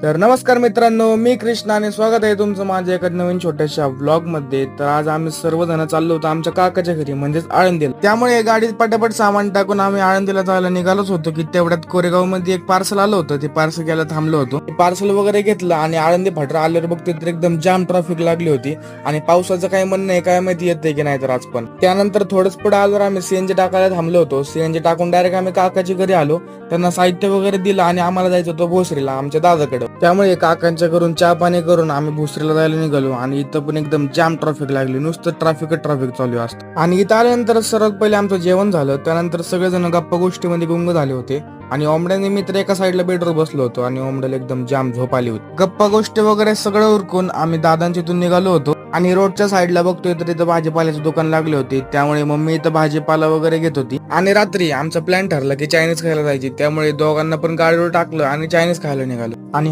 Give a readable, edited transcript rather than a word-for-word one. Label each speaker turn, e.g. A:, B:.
A: तर नमस्कार मित्रांनो, मी कृष्णा आणि स्वागत आहे तुमचं माझ्या एका नवीन छोट्याशा व्लॉग मध्ये. तर आज आम्ही सर्वजण चाललो होतो आमच्या काकाच्या घरी म्हणजेच आळंदीला. त्यामुळे गाडीत पटापट सामान टाकून आम्ही आळंदीला जायला निघालोच होतो की तेवढ्यात कोरेगाव मध्ये एक पार्सल आलं होतं. ते पार्सल घ्यायला थांबलो होतो. पार्सल वगैरे घेतलं आणि आळंदी फाटा आल्यावर बघते तर एकदम जाम ट्रॅफिक लागली होती आणि पावसाचं काही म्हणणं आहे काय माहिती येते की नाही तर आज पण. त्यानंतर थोडंच पुढे आल्यावर आम्ही सीएनजी टाकायला थांबलो होतो. सीएनजी टाकून डायरेक्ट आम्ही काकाच्या घरी आलो. त्यांना साहित्य वगैरे दिलं आणि आम्हाला जायचं होतं भोसरीला आमच्या दादाकडे. त्यामुळे काकांच्या घरून चहा पाणी करून आम्ही भोसरीला जायला निघालो आणि इथं पण एकदम जाम ट्रॅफिक लागली, नुसतं ट्रॅफिक चालू असतं. आणि इथं आल्यानंतर सर्वात पहिले आमचं जेवण झालं. त्यानंतर सगळेजण गप्पा गोष्टीमध्ये गुंग झाले होते आणि ओमड्याने मित्र एका साईडला बेडवर बसलो होतो आणि ओमड्याला एकदम जाम झोप आली होती. गप्पा गोष्टी वगैरे सगळं उरकून आम्ही दादांच्या इथून निघालो होतो आणि रोडच्या साईडला बघतोय तर इथं भाजीपाल्याचं दुकान लागले होते. त्यामुळे मम्मी इथं भाजीपाला वगैरे घेत होती आणि रात्री आमचा प्लॅन ठरला की चायनीज खायला जायची. त्यामुळे दोघांना पण गाडीवर टाकलं आणि चायनीज खायला निघालो. आणि